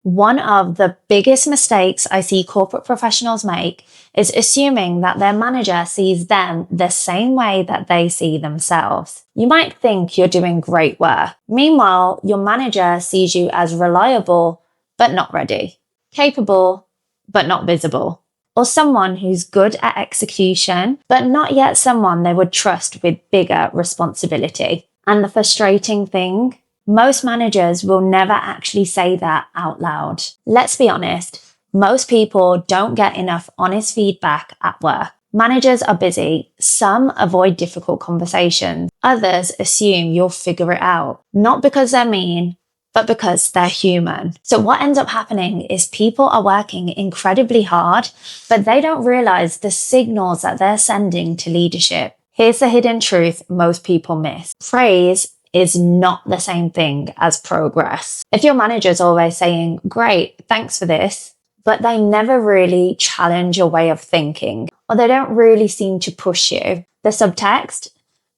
One of the biggest mistakes I see corporate professionals make is assuming that their manager sees them the same way that they see themselves. You might think you're doing great work. Meanwhile, your manager sees you as reliable, but not ready, capable, but not visible, or someone who's good at execution, but not yet someone they would trust with bigger responsibility. And the frustrating thing, most managers will never actually say that out loud. Let's be honest, most people don't get enough honest feedback at work. Managers are busy. Some avoid difficult conversations. Others assume you'll figure it out, not because they're mean, but because they're human. So what ends up happening is people are working incredibly hard, but they don't realize the signals that they're sending to leadership. Here's the hidden truth most people miss. Praise is not the same thing as progress. If your manager's always saying, "Great, thanks for this," but they never really challenge your way of thinking, or they don't really seem to push you, the subtext,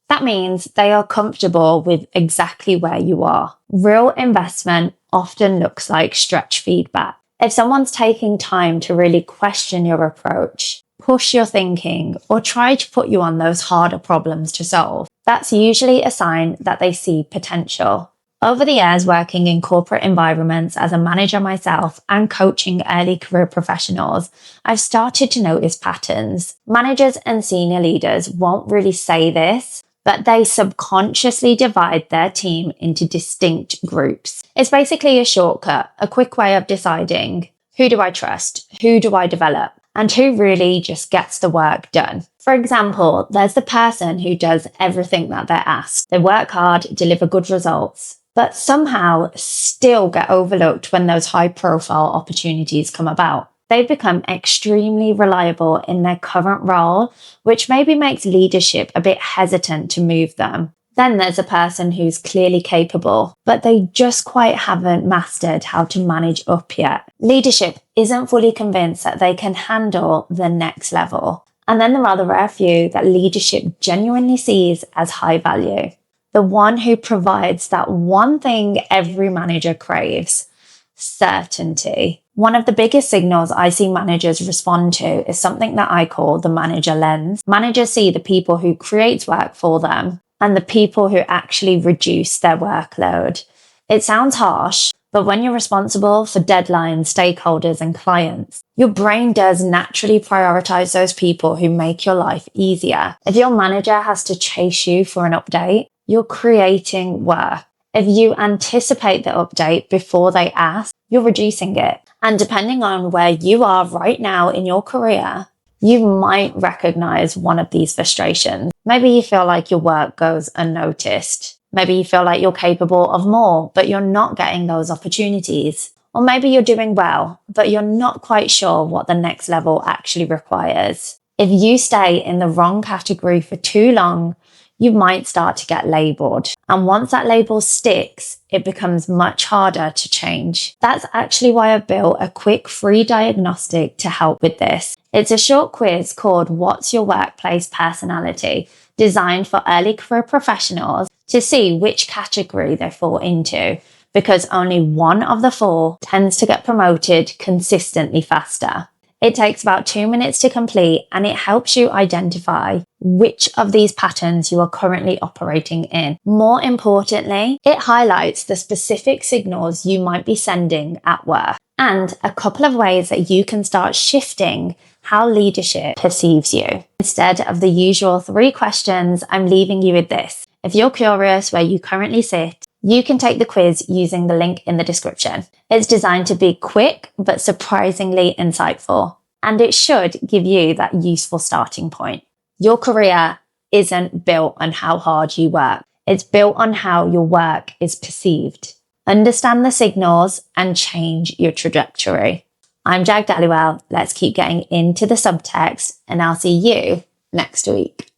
that means they are comfortable with exactly where you are. Real investment often looks like stretch feedback. If someone's taking time to really question your approach, push your thinking, or try to put you on those harder problems to solve, that's usually a sign that they see potential. Over the years working in corporate environments as a manager myself and coaching early career professionals, I've started to notice patterns. Managers and senior leaders won't really say this, but they subconsciously divide their team into distinct groups. It's basically a shortcut, a quick way of deciding who do I trust, who do I develop, and who really just gets the work done. For example, there's the person who does everything that they're asked. They work hard, deliver good results, but somehow still get overlooked when those high-profile opportunities come about. They've become extremely reliable in their current role, which maybe makes leadership a bit hesitant to move them. Then there's a person who's clearly capable, but they just quite haven't mastered how to manage up yet. Leadership isn't fully convinced that they can handle the next level. And then there are the rare few that leadership genuinely sees as high value. The one who provides that one thing every manager craves: certainty. One of the biggest signals I see managers respond to is something that I call the manager lens. Managers see the people who create work for them and the people who actually reduce their workload. It sounds harsh, but when you're responsible for deadlines, stakeholders, and clients, your brain does naturally prioritize those people who make your life easier. If your manager has to chase you for an update, you're creating work. If you anticipate the update before they ask, you're reducing it. And depending on where you are right now in your career, you might recognize one of these frustrations. Maybe you feel like your work goes unnoticed. Maybe you feel like you're capable of more, but you're not getting those opportunities. Or maybe you're doing well, but you're not quite sure what the next level actually requires. If you stay in the wrong category for too long, you might start to get labeled. And once that label sticks, it becomes much harder to change. That's actually why I built a quick free diagnostic to help with this. It's a short quiz called What's Your Workplace Personality, designed for early career professionals to see which category they fall into, because only one of the four tends to get promoted consistently faster. It takes about 2 minutes to complete, and it helps you identify which of these patterns you are currently operating in. More importantly, it highlights the specific signals you might be sending at work and a couple of ways that you can start shifting how leadership perceives you. Instead of the usual 3 questions, I'm leaving you with this. If you're curious where you currently sit, you can take the quiz using the link in the description. It's designed to be quick, but surprisingly insightful, and it should give you that useful starting point. Your career isn't built on how hard you work. It's built on how your work is perceived. Understand the signals and change your trajectory. I'm Jag Dhaliwal. Let's keep getting into the subtext, and I'll see you next week.